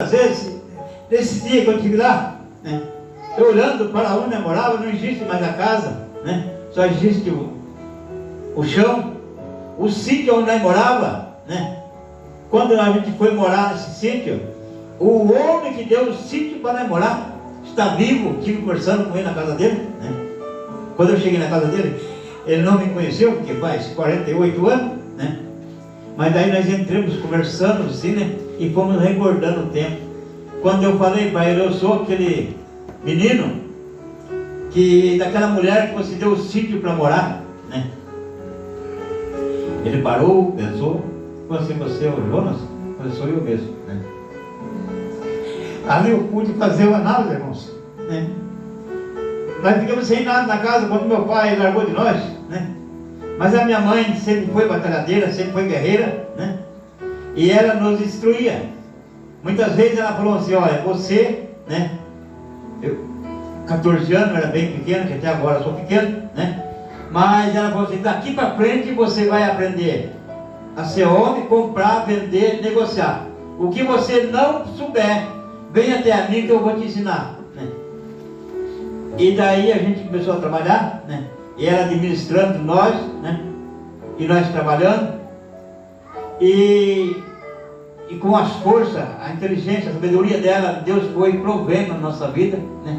muitas vezes, nesse dia que eu estive lá, né, eu olhando para onde eu morava, não existe mais a casa, né, só existe o chão, o sítio onde nós morava, né. Quando a gente foi morar nesse sítio, o homem que deu o sítio para nós morar está vivo. Estive conversando com ele na casa dele, né. Quando eu cheguei na casa dele, ele não me conheceu, porque faz 48 anos, né. Mas daí nós entramos conversando assim, né, e fomos recordando o tempo. Quando eu falei para ele, eu sou aquele menino daquela mulher que você deu o sítio para morar, né. Ele parou, pensou, você é o Jonas? Eu sou eu mesmo, né. Ali eu pude fazer uma análise, irmãos, né. Nós ficamos sem nada na casa quando meu pai largou de nós, né. Mas a minha mãe sempre foi batalhadeira, sempre foi guerreira, né. E ela nos instruía. Muitas vezes ela falou assim, olha, você, né, eu, 14 anos, eu era bem pequeno, que até agora eu sou pequeno, né. Mas ela falou assim, daqui para frente você vai aprender a ser homem, comprar, vender, negociar. O que você não souber, vem até a mim que eu vou te ensinar, né? E daí a gente começou a trabalhar, né? E ela administrando nós, né? E nós trabalhando. E com as forças, a inteligência, a sabedoria dela, Deus foi provendo na nossa vida, né?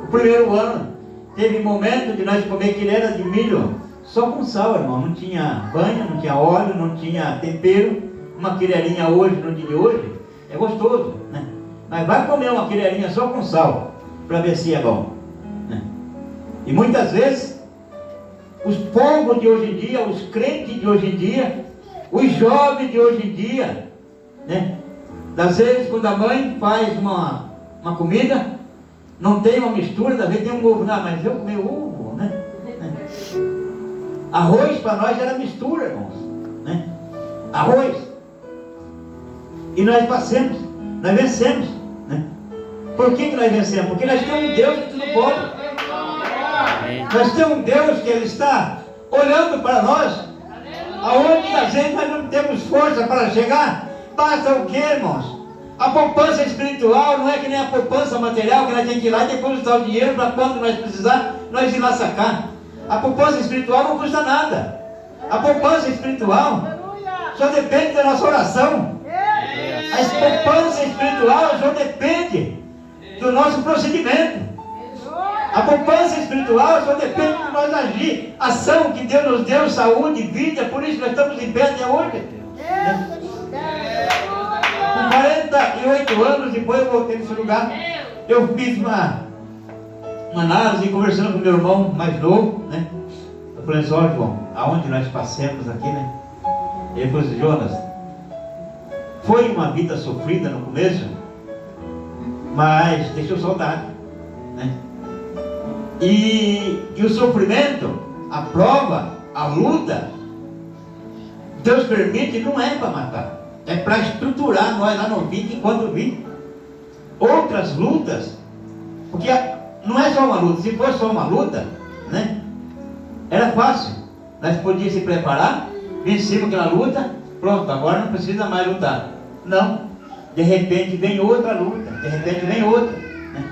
O primeiro ano, teve momento de nós comer quilera de milho só com sal, irmão. Não tinha banha, não tinha óleo, não tinha tempero. Uma quilerinha hoje, no dia de hoje, é gostoso, né? Mas vai comer uma quilerinha só com sal, para ver se é bom, né? E muitas vezes, os povos de hoje em dia, os crentes de hoje em dia, os jovens de hoje em dia, né? Das vezes, quando a mãe faz uma comida, não tem uma mistura, às vezes tem um ovo, não, mas eu comi ovo, né? Arroz para nós era mistura, irmãos, né? Arroz. E nós passamos, nós vencemos, né? Por que nós vencemos? Porque nós temos um Deus que tudo pode. Nós temos um Deus que Ele está olhando para nós, aonde às vezes nós não temos força para chegar. Basta o que, irmãos? A poupança espiritual não é que nem a poupança material, que nós temos que ir lá e depositar o dinheiro para quando nós precisar, nós ir lá sacar. A poupança espiritual não custa nada. A poupança espiritual só depende da nossa oração. A poupança espiritual só depende do nosso procedimento. A poupança espiritual só depende de nós agir. Ação que Deus nos deu, saúde, vida, por isso nós estamos em pé até hoje. Com 48 anos, depois eu voltei nesse lugar, eu fiz uma análise, conversando com meu irmão mais novo, né? Eu falei assim, olha, João, aonde nós passamos aqui, né? Ele falou assim, Jonas, foi uma vida sofrida no começo, mas deixou saudade, né? E o sofrimento, a prova, a luta, Deus permite, não é para matar, é para estruturar nós lá no 20 enquanto 20. Outras lutas, porque não é só uma luta, se fosse só uma luta, né? Era fácil, nós podíamos se preparar, vencemos aquela luta, pronto, agora não precisa mais lutar. Não, de repente vem outra luta, de repente vem outra, né?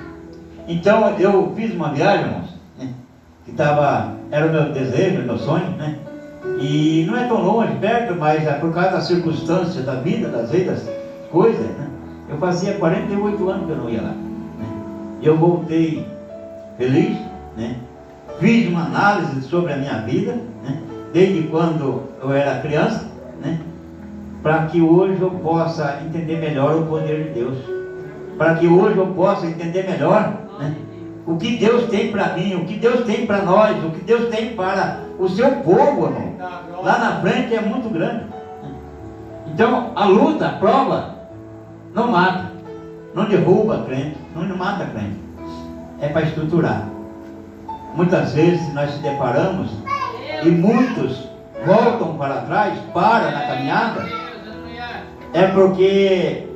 Então eu fiz uma viagem, irmãos, né? Que era o meu desejo, o meu sonho, né? E não é tão longe, perto, mas é por causa das circunstâncias da vida, das coisas, né? Eu fazia 48 anos que eu não ia lá, né? Eu voltei feliz, né? Fiz uma análise sobre a minha vida, né? Desde quando eu era criança, né? Para que hoje eu possa entender melhor o poder de Deus, para que hoje eu possa entender melhor, né? O que Deus tem para mim, o que Deus tem para nós, o que Deus tem para o seu povo, irmão. Lá na frente é muito grande. Então a luta, a prova, não mata, não derruba a crente, não mata a crente, é para estruturar. Muitas vezes nós se deparamos e muitos voltam para trás, param na caminhada, é porque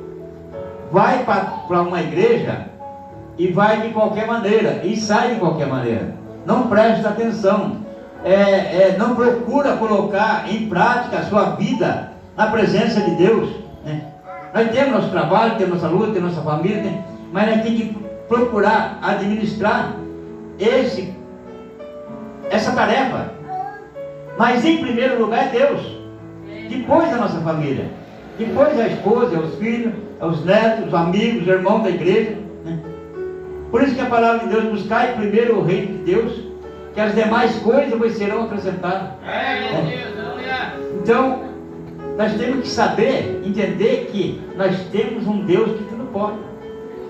vai para uma igreja e vai de qualquer maneira e sai de qualquer maneira, não presta atenção, não procura colocar em prática a sua vida na presença de Deus, né? Nós temos nosso trabalho, temos nossa luta, temos nossa família, mas nós temos que procurar administrar essa tarefa. Mas em primeiro lugar é Deus, depois a nossa família, depois a esposa, os filhos, os netos, os amigos, os irmãos da igreja, né? Por isso que a palavra de Deus: buscai primeiro o reino de Deus, que as demais coisas vos serão acrescentadas. Então, nós temos que saber, entender que nós temos um Deus que tudo pode.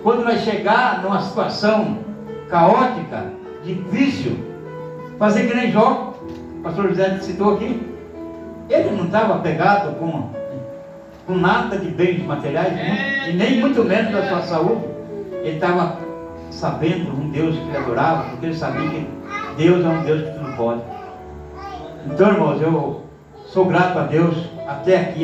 Quando nós chegar numa situação caótica, difícil, fazer que nem Jó, o pastor José citou aqui, ele não estava apegado com nada de bens materiais, e nem muito menos da sua saúde. Ele estava sabendo um Deus que ele adorava, porque ele sabia que Deus é um Deus que tudo pode. Então, irmãos, eu sou grato a Deus até aqui.